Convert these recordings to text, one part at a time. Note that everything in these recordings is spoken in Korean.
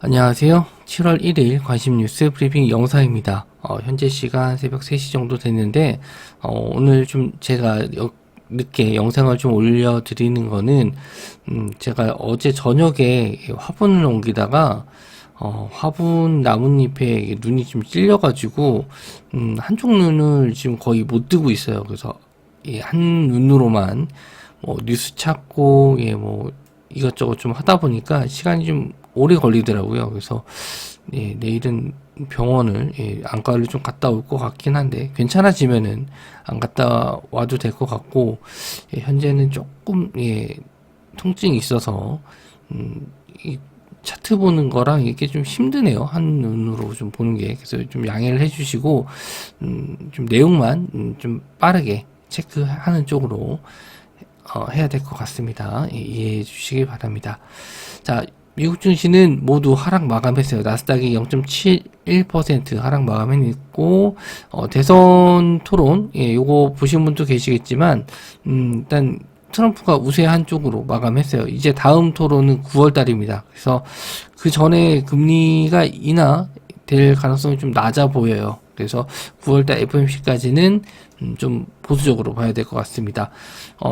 안녕하세요. 7월 1일 관심 뉴스 브리핑 영상입니다. 현재 시간 새벽 3시 정도 됐는데, 오늘 좀 제가 늦게 영상을 좀 올려드리는 거는, 제가 어제 저녁에 화분을 옮기다가, 화분 나뭇잎에 눈이 좀 찔려가지고, 한쪽 눈을 지금 거의 못 뜨고 있어요. 그래서, 한 눈으로만, 뉴스 찾고, 이것저것 좀 하다 보니까 시간이 좀 오래 걸리더라고요. 그래서 내일은 병원을 안과를 좀 갔다 올 것 같긴 한데 괜찮아지면은 안 갔다 와도 될 것 같고 현재는 조금 통증이 있어서 이 차트 보는 거랑 이게 좀 힘드네요. 한 눈으로 좀 보는 게. 그래서 좀 양해를 해주시고 좀 내용만 좀 빠르게 체크하는 쪽으로 해야 될 것 같습니다. 이해해 주시기 바랍니다. 자, 미국 증시는 모두 하락 마감했어요. 나스닥이 0.71% 하락 마감했고, 대선 토론, 요거 보신 분도 계시겠지만, 일단, 트럼프가 우세한 쪽으로 마감했어요. 이제 다음 토론은 9월 달입니다. 그래서 그 전에 금리가 인하될 가능성이 좀 낮아 보여요. 그래서 9월달 FOMC까지는 좀 보수적으로 봐야 될 것 같습니다.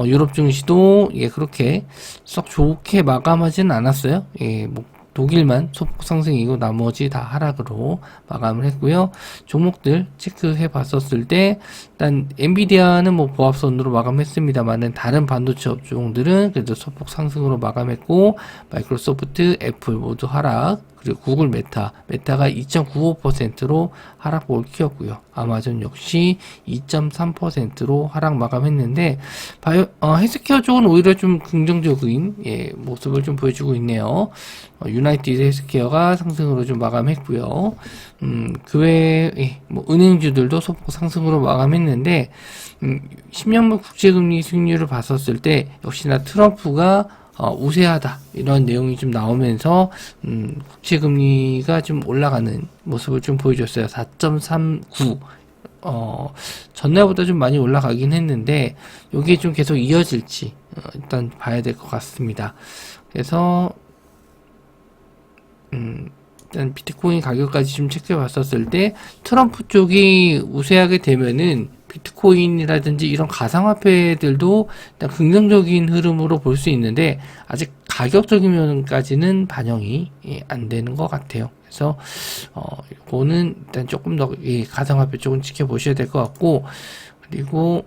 유럽 증시도 그렇게 썩 좋게 마감하지는 않았어요. 뭐 독일만 소폭 상승이고 나머지 다 하락으로 마감을 했고요. 종목들 체크해 봤었을 때 일단 엔비디아는 뭐 보합선으로 마감했습니다만은 다른 반도체 업종들은 그래도 소폭 상승으로 마감했고 마이크로소프트, 애플 모두 하락, 그리고 구글 메타가 2.95%로 하락폭을 키웠고요. 아마존 역시 2.3%로 하락 마감했는데 헬스케어 쪽은 오히려 좀 긍정적인 모습을 좀 보여주고 있네요. 유나이티드 헬스케어가 상승으로 좀 마감했고요. 그 외에 뭐 은행주들도 소폭 상승으로 마감했는데 10년물 국제금리 수익률을 봤었을 때 역시나 트럼프가 우세하다 이런 내용이 좀 나오면서 국채금리가 좀 올라가는 모습을 좀 보여줬어요. 4.39 전날보다 좀 많이 올라가긴 했는데 이게 좀 계속 이어질지 일단 봐야 될 것 같습니다. 그래서 일단 비트코인 가격까지 좀 체크해 봤었을 때 트럼프 쪽이 우세하게 되면은 비트코인이라든지 이런 가상화폐들도 일단 긍정적인 흐름으로 볼 수 있는데 아직 가격적인 면까지는 반영이 안 되는 것 같아요. 그래서 이거는 일단 조금 더 가상화폐 쪽은 지켜보셔야 될 것 같고, 그리고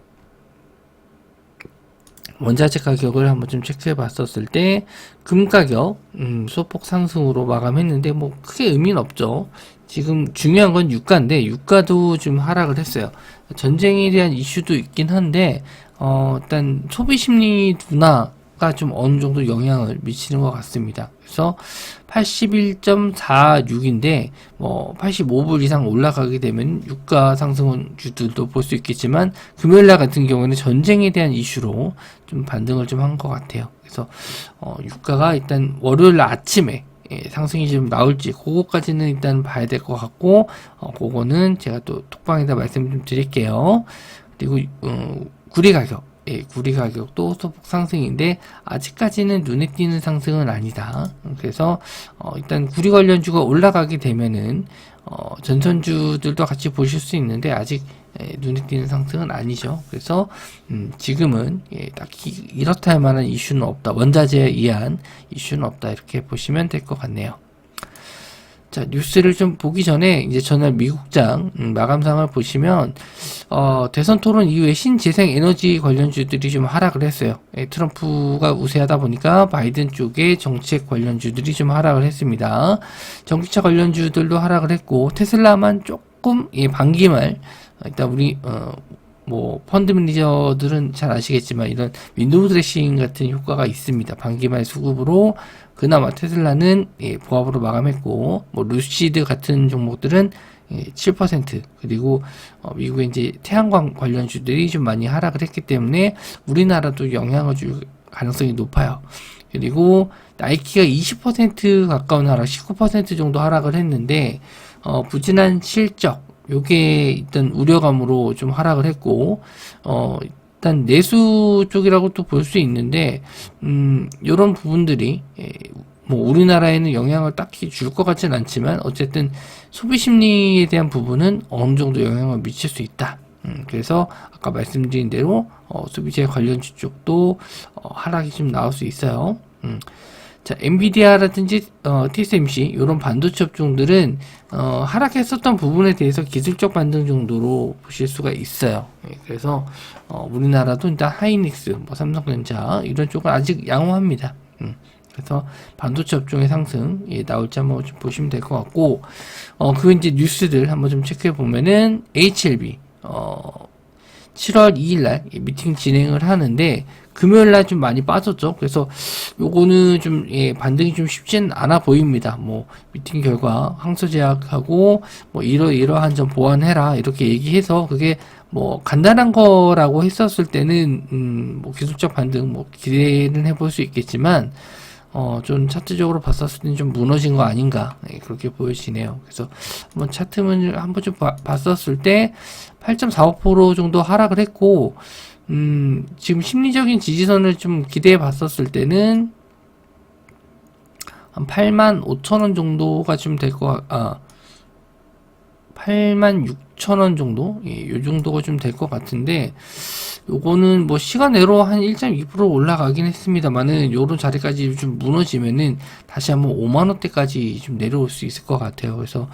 원자재 가격을 한번 좀 체크해 봤었을 때 금 가격 소폭 상승으로 마감했는데 뭐 크게 의미는 없죠. 지금 중요한 건 유가인데 유가도 좀 하락을 했어요. 전쟁에 대한 이슈도 있긴 한데 일단 소비 심리 둔화가 좀 어느 정도 영향을 미치는 것 같습니다. 그래서 81.46인데 뭐 85불 이상 올라가게 되면 유가 상승주들도 볼 수 있겠지만 금요일날 같은 경우에는 전쟁에 대한 이슈로 좀 반등을 좀 한 것 같아요. 그래서 유가가 일단 월요일 아침에 상승이 좀 나올지 그거까지는 일단 봐야 될 것 같고 그거는 제가 또 톡방에다 말씀 좀 드릴게요. 그리고 구리 가격 구리 가격도 소폭 상승인데 아직까지는 눈에 띄는 상승은 아니다. 그래서 일단 구리 관련주가 올라가게 되면은 전선주들도 같이 보실 수 있는데 아직 눈에 띄는 상승은 아니죠. 그래서 지금은 딱히 이렇다 할 만한 이슈는 없다. 원자재에 의한 이슈는 없다. 이렇게 보시면 될 것 같네요. 자, 뉴스를 좀 보기 전에 이제 전날 미국장 마감상을 보시면 대선 토론 이후에 신재생 에너지 관련주들이 좀 하락을 했어요. 트럼프가 우세하다 보니까 바이든 쪽의 정책 관련주들이 좀 하락을 했습니다. 전기차 관련주들도 하락을 했고 테슬라만 조금 반기말 일단 우리 뭐 펀드 매니저들은 잘 아시겠지만 이런 윈도우 드레싱 같은 효과가 있습니다. 반기말 수급으로 그나마 테슬라는 보합으로 마감했고 뭐 루시드 같은 종목들은 7% 그리고 미국의 이제 태양광 관련주들이 좀 많이 하락을 했기 때문에 우리나라도 영향을 줄 가능성이 높아요. 그리고 나이키가 20% 가까운 하락, 19% 정도 하락을 했는데 부진한 실적 요게 일단 우려감으로 좀 하락을 했고 일단 내수 쪽이라고 또 볼 수 있는데 요런 부분들이 뭐 우리나라에는 영향을 딱히 줄 것 같진 않지만 어쨌든 소비 심리에 대한 부분은 어느 정도 영향을 미칠 수 있다. 그래서 아까 말씀드린 대로 소비재 관련주 쪽도 하락이 좀 나올 수 있어요. 자, 엔비디아라든지 TSMC 이런 반도체 업종들은 하락했었던 부분에 대해서 기술적 반등 정도로 보실 수가 있어요. 예, 그래서 우리나라도 일단 하이닉스, 뭐 삼성전자 이런 쪽은 아직 양호합니다. 그래서 반도체 업종의 상승 나올지 한번 좀 보시면 될 것 같고 그 이제 뉴스들 한번 좀 체크해 보면은 HLB 7월 2일날 미팅 진행을 하는데 금요일날 좀 많이 빠졌죠. 그래서 요거는 좀 반등이 좀 쉽진 않아 보입니다. 뭐 미팅 결과 항소제약하고 뭐 이러한 점 보완해라 이렇게 얘기해서 그게 뭐 간단한 거라고 했었을 때는 뭐 기술적 반등 뭐 기대는 해볼 수 있겠지만 좀 차트적으로 봤었을 때는 좀 무너진 거 아닌가 그렇게 보여지네요. 그래서 한번 차트를 한번 좀 봤었을 때 8.45% 정도 하락을 했고 지금 심리적인 지지선을 좀 기대해 봤었을 때는 한 85,000원 정도가 좀 될 것 86,000원 정도? 예, 요 정도가 좀 될 것 같은데, 요거는 뭐 시간외로 한 1.2% 올라가긴 했습니다만은, 요런 자리까지 좀 무너지면은 다시 한번 5만원대까지 좀 내려올 수 있을 것 같아요. 그래서,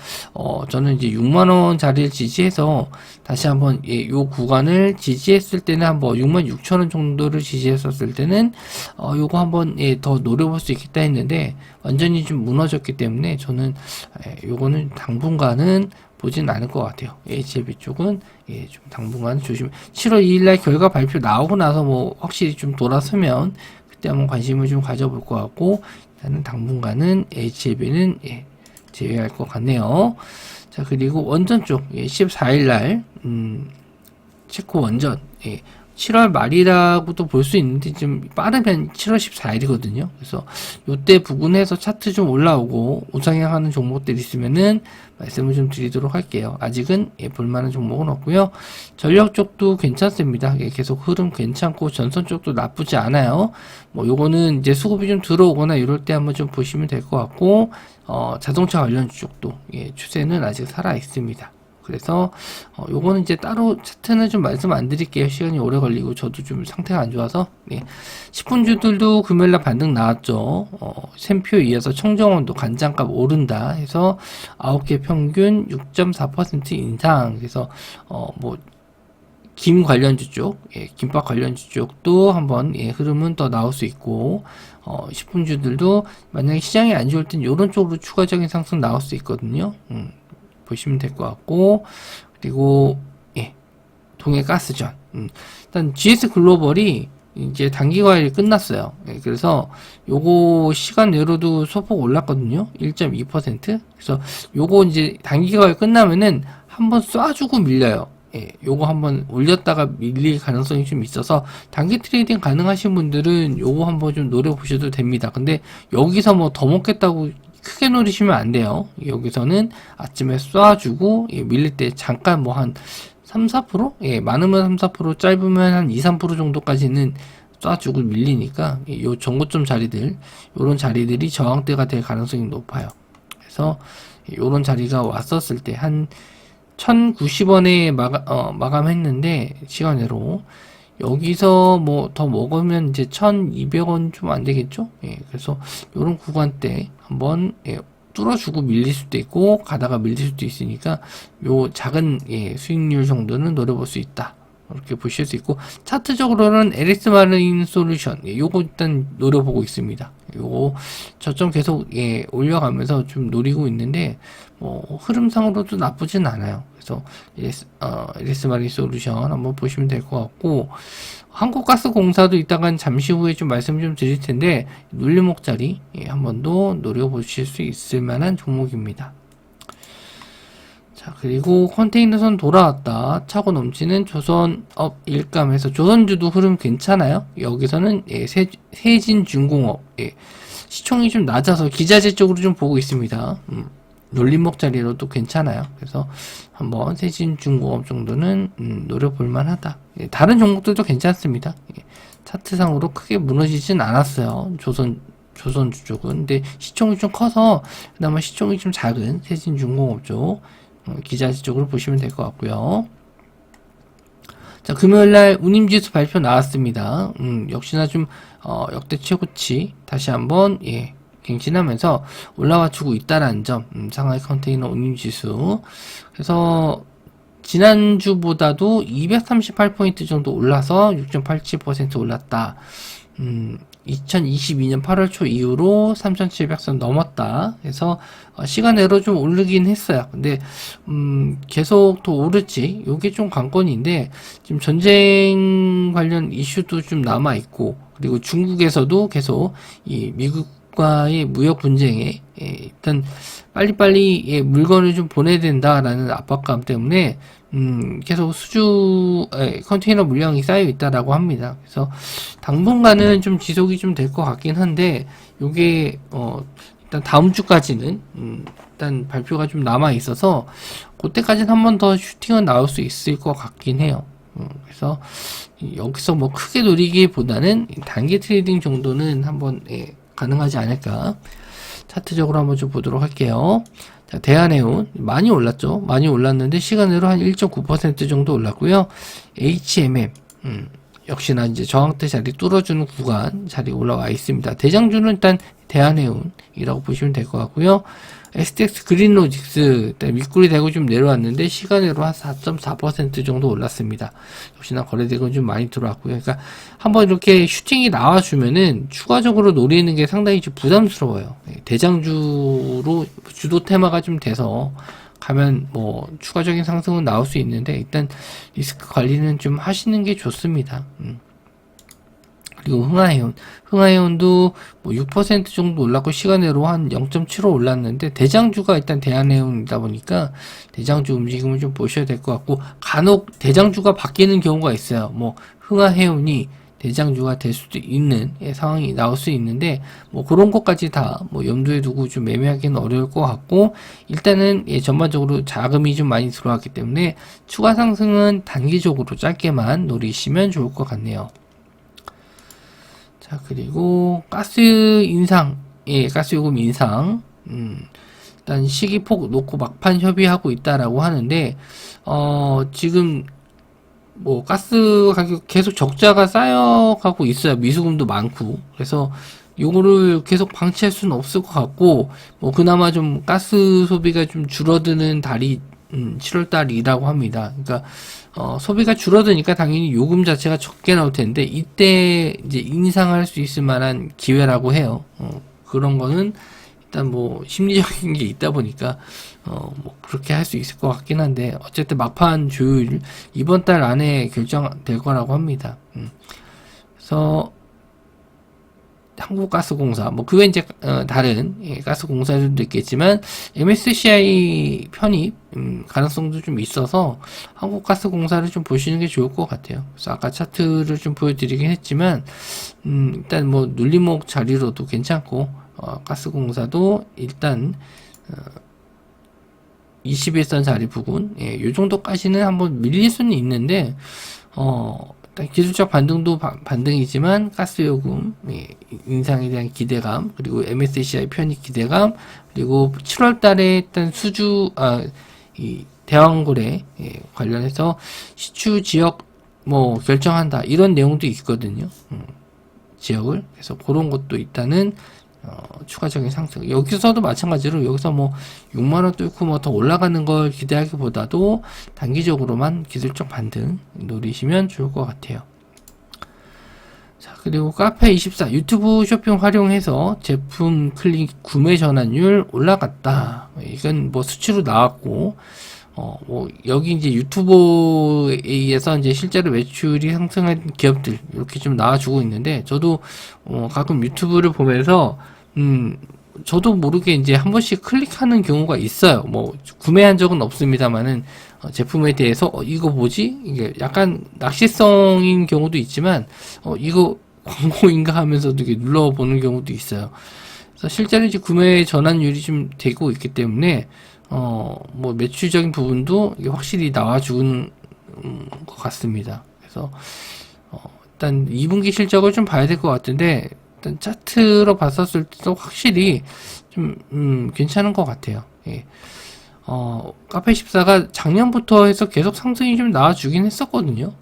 저는 이제 6만원 자리를 지지해서 다시 한번, 예, 요 구간을 지지했을 때는 한번 66,000원 정도를 지지했었을 때는, 요거 한번, 예, 더 노려볼 수 있겠다 했는데, 완전히 좀 무너졌기 때문에 저는, 요거는 당분간은 보진 않을 것 같아요. HLB 쪽은 좀 당분간 조심. 7월 2일날 결과 발표 나오고 나서 뭐 확실히 좀 돌아서면 그때 한번 관심을 좀 가져볼 것 같고 일단은 당분간은 HLB는 제외할 것 같네요. 자 그리고 원전 쪽 14일날 체코 원전 7월 말이라고도 볼 수 있는데 좀 빠르면 7월 14일이거든요. 그래서 요때 부근에서 차트 좀 올라오고 우상향하는 종목들 있으면은 말씀을 좀 드리도록 할게요. 아직은 볼만한 종목은 없고요. 전력 쪽도 괜찮습니다. 계속 흐름 괜찮고 전선 쪽도 나쁘지 않아요. 뭐 요거는 이제 수급이 좀 들어오거나 이럴 때 한번 좀 보시면 될 것 같고 자동차 관련 쪽도 추세는 아직 살아 있습니다. 그래서 요거는 이제 따로 차트는 좀 말씀 안 드릴게요. 시간이 오래 걸리고 저도 좀 상태가 안 좋아서 10분주들도 금요일날 반등 나왔죠. 샘표 이어서 청정원도 간장값 오른다 해서 9개 평균 6.4% 인상. 그래서 뭐 김 관련주 쪽, 김밥 관련주 쪽도 한번 흐름은 더 나올 수 있고 10분주들도 만약에 시장이 안 좋을 땐 이런 쪽으로 추가적인 상승 나올 수 있거든요. 보시면 될 것 같고 그리고 동해가스전 일단 GS 글로벌이 이제 단기 과열이 끝났어요. 그래서 요거 시간 내로도 소폭 올랐거든요. 1.2%. 그래서 요거 이제 단기 과열 끝나면은 한번 쏴주고 밀려요. 요거 한번 올렸다가 밀릴 가능성이 좀 있어서 단기 트레이딩 가능하신 분들은 요거 한번 좀 노려보셔도 됩니다. 근데 여기서 뭐 더 먹겠다고 크게 노리시면 안 돼요. 여기서는 아침에 쏴주고 밀릴 때 잠깐 뭐 한 3, 4%? 많으면 3, 4% 짧으면 한 2, 3% 정도까지는 쏴주고 밀리니까 요 정고점 자리들 요런 자리들이 저항대가 될 가능성이 높아요. 그래서 요런 자리가 왔었을 때 한 1090원에 마감했는데 시간으로 여기서 뭐 더 먹으면 이제 1200원 좀 안 되겠죠? 그래서 요런 구간대 한번 뚫어주고 밀릴 수도 있고 가다가 밀릴 수도 있으니까 요 작은 수익률 정도는 노려볼 수 있다. 이렇게 보실 수 있고 차트적으로는 LS 마린 솔루션 요거 일단 노려보고 있습니다. 요거 저점 계속 올려가면서 좀 노리고 있는데 뭐 흐름상으로도 나쁘진 않아요. 그래서 LS 마린 솔루션 한번 보시면 될 것 같고 한국가스공사도 이따간 잠시 후에 좀 말씀 좀 드릴 텐데 눌림목 자리 한 번 더 노려보실 수 있을 만한 종목입니다. 자 그리고 컨테이너선 돌아왔다 차고 넘치는 조선업 일감해서 조선주도 흐름 괜찮아요. 여기서는 세진중공업 시총이 좀 낮아서 기자재 쪽으로 좀 보고 있습니다. 놀림목 자리로도 괜찮아요. 그래서 한번 세진중공업 정도는 노려볼만 하다. 다른 종목들도 괜찮습니다. 차트상으로 크게 무너지진 않았어요. 조선주 쪽은. 근데 시총이 좀 커서 그나마 시총이 좀 작은 세진중공업 쪽 기자재 쪽으로 보시면 될 것 같고요. 자, 금요일날 운임지수 발표 나왔습니다. 역시나 좀 역대 최고치 다시 한번 갱신하면서 올라와 주고 있다라는 점. 상하이 컨테이너 운임지수. 그래서 지난주보다도 238포인트 정도 올라서 6.87% 올랐다. 2022년 8월 초 이후로 3,700선 넘었다. 그래서 시간외로 좀 오르긴 했어요. 근데 계속 더 오를지 요게 좀 관건인데, 지금 전쟁 관련 이슈도 좀 남아 있고, 그리고 중국에서도 계속 이 미국과의 무역 분쟁에 일단 빨리빨리 물건을 좀 보내야 된다라는 압박감 때문에 계속 컨테이너 물량이 쌓여 있다라고 합니다. 그래서 당분간은 좀 지속이 좀 될 것 같긴 한데, 요게 일단 다음 주까지는 일단 발표가 좀 남아 있어서 그때까지는 한 번 더 슈팅은 나올 수 있을 것 같긴 해요. 그래서 여기서 뭐 크게 노리기보다는 단기 트레이딩 정도는 한번 가능하지 않을까. 차트적으로 한번 좀 보도록 할게요. 자, 대한해운 많이 올랐죠. 많이 올랐는데 시간으로 한 1.9% 정도 올랐고요. HMM 역시나 이제 저항대 자리 뚫어주는 구간 자리 올라와 있습니다. 대장주는 일단 대한해운이라고 보시면 될 것 같고요. STX 그린로직스 윗골이 되고 좀 내려왔는데 시간으로 한 4.4% 정도 올랐습니다. 역시나 거래대금 좀 많이 들어왔고요. 그러니까 한번 이렇게 슈팅이 나와주면은 추가적으로 노리는 게 상당히 좀 부담스러워요. 대장주로 주도 테마가 좀 돼서 가면 뭐 추가적인 상승은 나올 수 있는데, 일단 리스크 관리는 좀 하시는 게 좋습니다. 그리고 흥하해운도 뭐 6% 정도 올랐고 시간으로 한 0.75 올랐는데, 대장주가 일단 대한해운이다 보니까 대장주 움직임을 좀 보셔야 될 것 같고, 간혹 대장주가 바뀌는 경우가 있어요. 뭐 흥하해운이 대장주가 될 수도 있는 상황이 나올 수 있는데, 뭐 그런 것까지 다 뭐 염두에 두고 좀 매매하기는 어려울 것 같고, 일단은 전반적으로 자금이 좀 많이 들어왔기 때문에 추가 상승은 단기적으로 짧게만 노리시면 좋을 것 같네요. 자, 그리고 가스 인상, 가스 요금 인상, 일단 시기폭 놓고 막판 협의하고 있다라고 하는데, 지금 뭐 가스 가격 계속 적자가 쌓여가고 있어요. 미수금도 많고. 그래서 요거를 계속 방치할 수는 없을 것 같고, 뭐 그나마 좀 가스 소비가 좀 줄어드는 달이 7월 달이라고 합니다. 그러니까 소비가 줄어드니까 당연히 요금 자체가 적게 나올 텐데, 이때 이제 인상할 수 있을 만한 기회라고 해요. 그런 거는 일단 뭐 심리적인 게 있다 보니까 뭐 그렇게 할 수 있을 것 같긴 한데, 어쨌든 막판 조율 이번 달 안에 결정될 거라고 합니다. 그래서 한국가스공사, 뭐 그게 이제 다른 가스공사들도 있겠지만 MSCI 편입 가능성도 좀 있어서 한국가스공사를 좀 보시는 게 좋을 것 같아요. 그래서 아까 차트를 좀 보여드리긴 했지만 일단 뭐 눌림목 자리로도 괜찮고, 가스공사도 일단 21선 자리 부근, 요 정도까지는 한번 밀릴 수는 있는데, 일단 기술적 반등도 반등이지만 가스요금 인상에 대한 기대감, 그리고 MSCI 편입 기대감, 그리고 7월 달에 일단 이 대왕거래 관련해서 시추 지역 뭐 결정한다, 이런 내용도 있거든요. 지역을. 그래서 그런 것도 일단은 추가적인 상승. 여기서도 마찬가지로 여기서 뭐 6만원 뚫고 뭐 더 올라가는 걸 기대하기보다도 단기적으로만 기술적 반등 노리시면 좋을 것 같아요. 자, 그리고 카페24 유튜브 쇼핑 활용해서 제품 클릭 구매 전환율 올라갔다. 이건 뭐 수치로 나왔고, 뭐 여기 이제 유튜버에 의해서 이제 실제로 매출이 상승한 기업들 이렇게 좀 나와주고 있는데, 저도 가끔 유튜브를 보면서 저도 모르게 이제 한 번씩 클릭하는 경우가 있어요. 뭐 구매한 적은 없습니다만은 제품에 대해서 이거 뭐지? 이게 약간 낚시성인 경우도 있지만 이거 광고인가 하면서도 이렇게 눌러보는 경우도 있어요. 그래서 실제로 이제 구매 전환율이 좀 되고 있기 때문에 뭐 매출적인 부분도 이게 확실히 나와주는 것 같습니다. 그래서 일단 2분기 실적을 좀 봐야 될 것 같은데, 일단 차트로 봤었을 때도 확실히 좀 괜찮은 것 같아요. 예. 카페14가 작년부터 해서 계속 상승이 좀 나와주긴 했었거든요.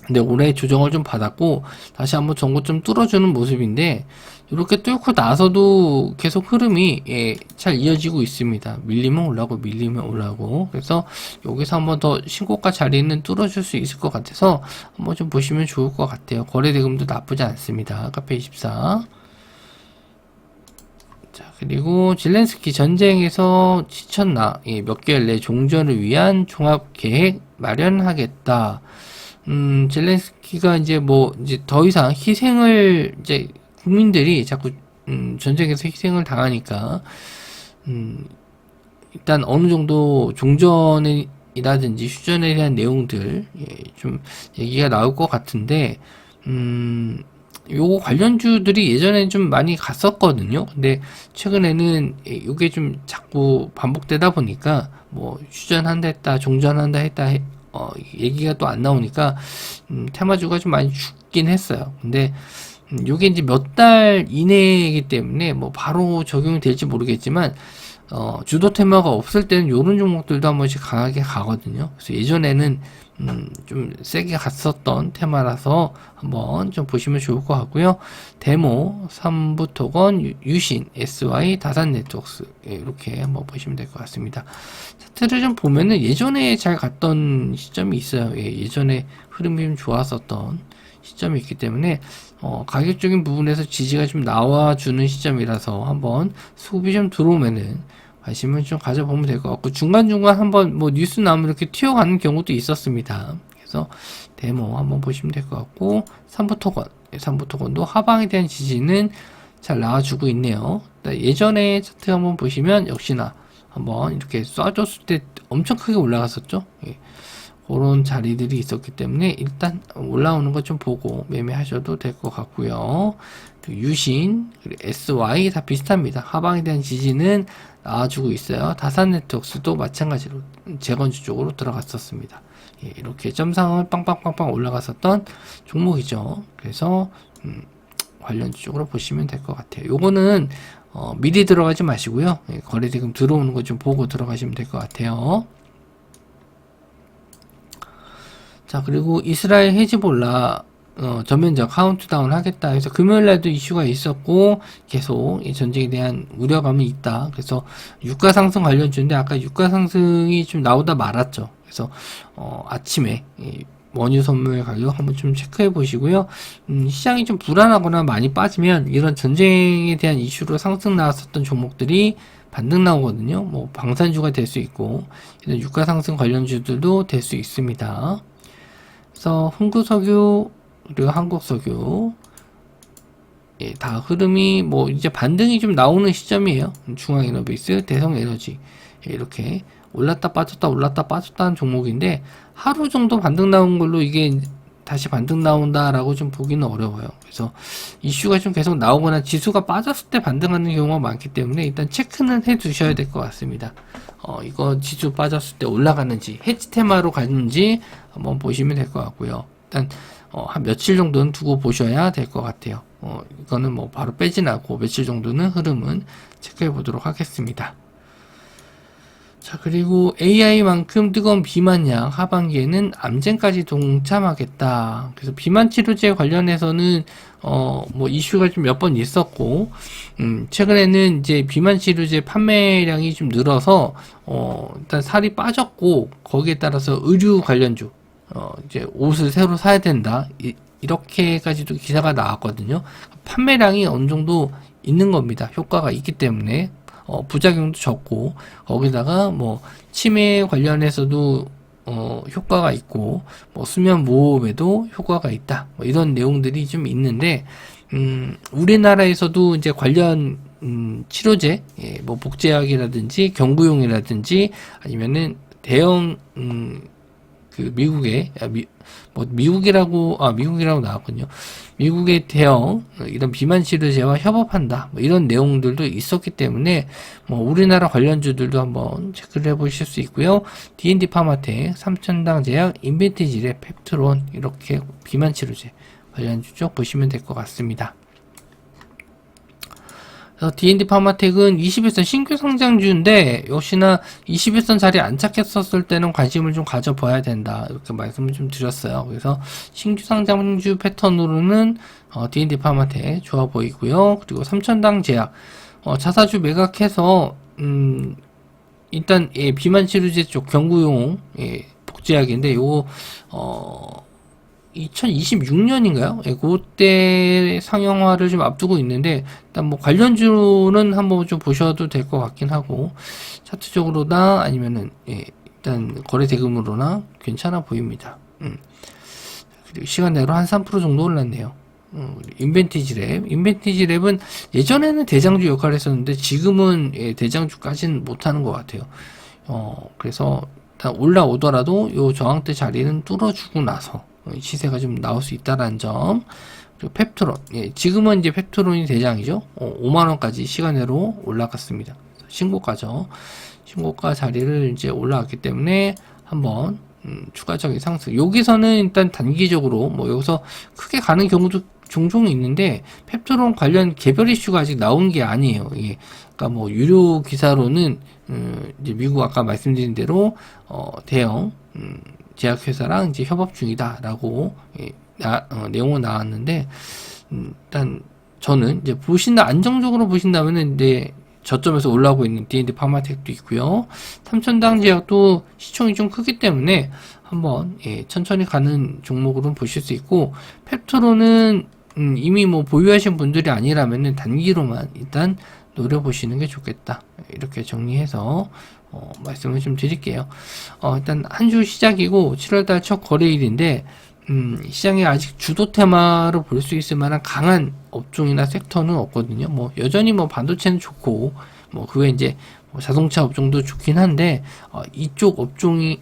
근데 올해 조정을 좀 받았고 다시 한번 전고 좀 뚫어주는 모습인데 이렇게 뚫고 나서도 계속 흐름이 잘 이어지고 있습니다. 밀리면 올라고 밀리면 올라고. 그래서 여기서 한번 더 신고가 자리는 뚫어줄 수 있을 것 같아서 한번 좀 보시면 좋을 것 같아요. 거래대금도 나쁘지 않습니다. 카페24. 자, 그리고 zel렌스키 전쟁에서 지쳤나? 몇 개월 내 종전을 위한 종합계획 마련하겠다. zel렌스키가 이제 더 이상 희생을, 이제 국민들이 자꾸, 전쟁에서 희생을 당하니까, 일단 어느 정도 종전이라든지 휴전에 대한 내용들, 좀 얘기가 나올 것 같은데, 요거 관련주들이 예전에 좀 많이 갔었거든요. 근데 최근에는 이게 좀 자꾸 반복되다 보니까 휴전한다 했다, 종전한다 했다 얘기가 또 안 나오니까 테마주가 좀 많이 죽긴 했어요. 근데 요게 이제 몇 달 이내이기 때문에 바로 적용이 될지 모르겠지만 주도 테마가 없을 때는 요런 종목들도 한 번씩 강하게 가거든요. 그래서 예전에는 좀 세게 갔었던 테마라서 한번 좀 보시면 좋을 것 같고요. 데모, 삼부토건, 유신, SY, 다산네트워크스 이렇게 한번 보시면 될 것 같습니다. 차트를 좀 보면은 예전에 잘 갔던 시점이 있어요. 예전에 흐름이 좀 좋았었던 시점이 있기 때문에 가격적인 부분에서 지지가 좀 나와주는 시점이라서 한번 수급이 좀 들어오면은 관심을 좀 가져보면 될 것 같고 중간중간 한번 뉴스 나오면 이렇게 튀어가는 경우도 있었습니다. 그래서 데모 한번 보시면 될 것 같고 삼부토건도 하방에 대한 지지는 잘 나와주고 있네요. 예전에 차트 한번 보시면 역시나 한번 이렇게 쏴줬을 때 엄청 크게 올라갔었죠. 그런 자리들이 있었기 때문에 일단 올라오는 거 좀 보고 매매하셔도 될 것 같고요. 유신, 그리고 SY 다 비슷합니다. 하방에 대한 지지는 나와주고 있어요. 다산네트워크스도 마찬가지로 재건주 쪽으로 들어갔었습니다. 이렇게 점상을 빵빵빵빵 올라갔었던 종목이죠. 그래서 관련주 쪽으로 보시면 될 것 같아요. 요거는 미리 들어가지 마시고요. 거래대금 들어오는 거 좀 보고 들어가시면 될 것 같아요. 자, 그리고 이스라엘 헤즈볼라 전면적 카운트다운 하겠다 해서 금요일날도 이슈가 있었고 계속 이 전쟁에 대한 우려감이 있다. 그래서 유가 상승 관련주인데 아까 유가 상승이 좀 나오다 말았죠. 그래서 아침에 원유 선물 가격 한번 좀 체크해 보시고요. 시장이 좀 불안하거나 많이 빠지면 이런 전쟁에 대한 이슈로 상승 나왔었던 종목들이 반등 나오거든요. 방산주가 될 수 있고 이런 유가 상승 관련주들도 될 수 있습니다. 그래서 흥구석유 그리고 한국석유 다 흐름이 이제 반등이 좀 나오는 시점이에요. 중앙에너베이스, 대성에너지 이렇게 올랐다 빠졌다 올랐다 빠졌다 하는 종목인데 하루 정도 반등 나온 걸로 이게 다시 반등 나온다라고 좀 보기는 어려워요. 그래서 이슈가 좀 계속 나오거나 지수가 빠졌을 때 반등하는 경우가 많기 때문에 일단 체크는 해 두셔야 될 것 같습니다. 이거 지수 빠졌을 때 올라가는지 해지 테마로 가는지 한번 보시면 될 것 같고요. 일단 한 며칠 정도는 두고 보셔야 될 것 같아요. 이거는 바로 빼진 않고 며칠 정도는 흐름은 체크해 보도록 하겠습니다. 자, 그리고 AI만큼 뜨거운 비만약 하반기에는 암젠까지 동참하겠다. 그래서 비만 치료제 관련해서는 이슈가 좀 몇 번 있었고 최근에는 이제 비만 치료제 판매량이 좀 늘어서 일단 살이 빠졌고 거기에 따라서 의류 관련주 이제 옷을 새로 사야 된다. 이렇게까지도 기사가 나왔거든요. 판매량이 어느 정도 있는 겁니다. 효과가 있기 때문에 부작용도 적고 거기다가 치매 관련해서도 효과가 있고 수면 무호흡에도 효과가 있다. 이런 내용들이 좀 있는데 우리나라에서도 이제 관련 치료제 복제약이라든지 경구용이라든지 아니면은 대형 미국이라고 나왔군요. 미국의 대형 이런 비만 치료제와 협업한다. 이런 내용들도 있었기 때문에 우리나라 관련주들도 한번 체크를 해보실 수 있고요. D&D 파마텍, 삼천당 제약, 인벤티지레, 펩트론 이렇게 비만 치료제 관련주 쪽 보시면 될 것 같습니다. 그래서 D&D 파마텍은 21선 신규 상장주인데 역시나 21선 자리에 안착했었을 때는 관심을 좀 가져봐야 된다 이렇게 말씀을 좀 드렸어요. 그래서 신규 상장주 패턴으로는 D&D 파마텍 좋아 보이고요. 그리고 삼천당 제약 자사주 매각해서 일단 비만 치료제 쪽 경구용 복제약인데 요거 2026년인가요? 그때 상용화를 좀 앞두고 있는데 일단 뭐 관련주는 한번 좀 보셔도 될 것 같긴 하고 차트적으로나 아니면은 일단 거래 대금으로나 괜찮아 보입니다. 그리고 시간대로 한 3% 정도 올랐네요. 인벤티지랩은 예전에는 대장주 역할을 했었는데 지금은 대장주까지는 못하는 것 같아요. 그래서 일단 올라오더라도 요 저항대 자리는 뚫어주고 나서 시세가 좀 나올 수 있다는 점. 그리고 펩트론, 지금은 이제 펩트론이 대장이죠. 5만원까지 시간으로 올라갔습니다. 신고가죠. 신고가 자리를 이제 올라왔기 때문에 한번 추가적인 상승. 여기서는 일단 단기적으로 뭐 여기서 크게 가는 경우도 종종 있는데 펩트론 관련 개별 이슈가 아직 나온 게 아니에요. 그러니까 뭐 유료 기사로는 이제 미국 아까 말씀드린 대로 대형 제약회사랑 이제 협업 중이다라고 내용은 나왔는데 일단 저는 이제 안정적으로 보신다면은 이제 저점에서 올라오고 있는 D&D 파마텍도 있고요. 삼천당 제약도 시총이 좀 크기 때문에 한번 천천히 가는 종목으로 보실 수 있고 펩트론은 이미 뭐 보유하신 분들이 아니라면은 단기로만 일단 노려보시는 게 좋겠다. 이렇게 정리해서 말씀을 좀 드릴게요. 일단 한 주 시작이고 7월달 첫 거래일인데 시장에 아직 주도 테마로 볼 수 있을 만한 강한 업종이나 섹터는 없거든요. 뭐 여전히 뭐 반도체는 좋고 뭐 그 외에 이제 뭐 자동차 업종도 좋긴 한데 이쪽 업종이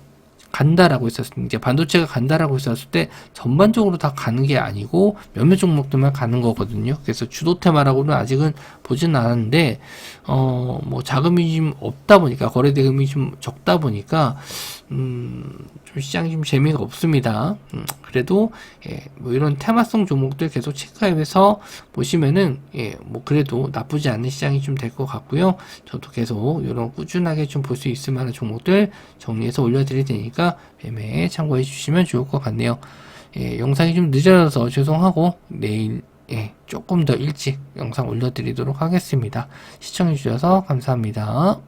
간다라고 했었을 때, 이제 반도체가 간다라고 했었을 때 전반적으로 다 가는 게 아니고 몇몇 종목들만 가는 거거든요. 그래서 주도 테마라고는 아직은 보진 않았는데 뭐 자금이 좀 없다 보니까 거래 대금이 좀 적다 보니까 좀 시장이 좀 재미가 없습니다. 그래도 뭐 이런 테마성 종목들 계속 체크해서 보시면은 뭐 그래도 나쁘지 않은 시장이 좀 될 것 같고요. 저도 계속 이런 꾸준하게 좀 볼 수 있을 만한 종목들 정리해서 올려드릴 테니까 매매 참고해 주시면 좋을 것 같네요. 영상이 좀 늦어져서 죄송하고 내일 조금 더 일찍 영상 올려드리도록 하겠습니다. 시청해 주셔서 감사합니다.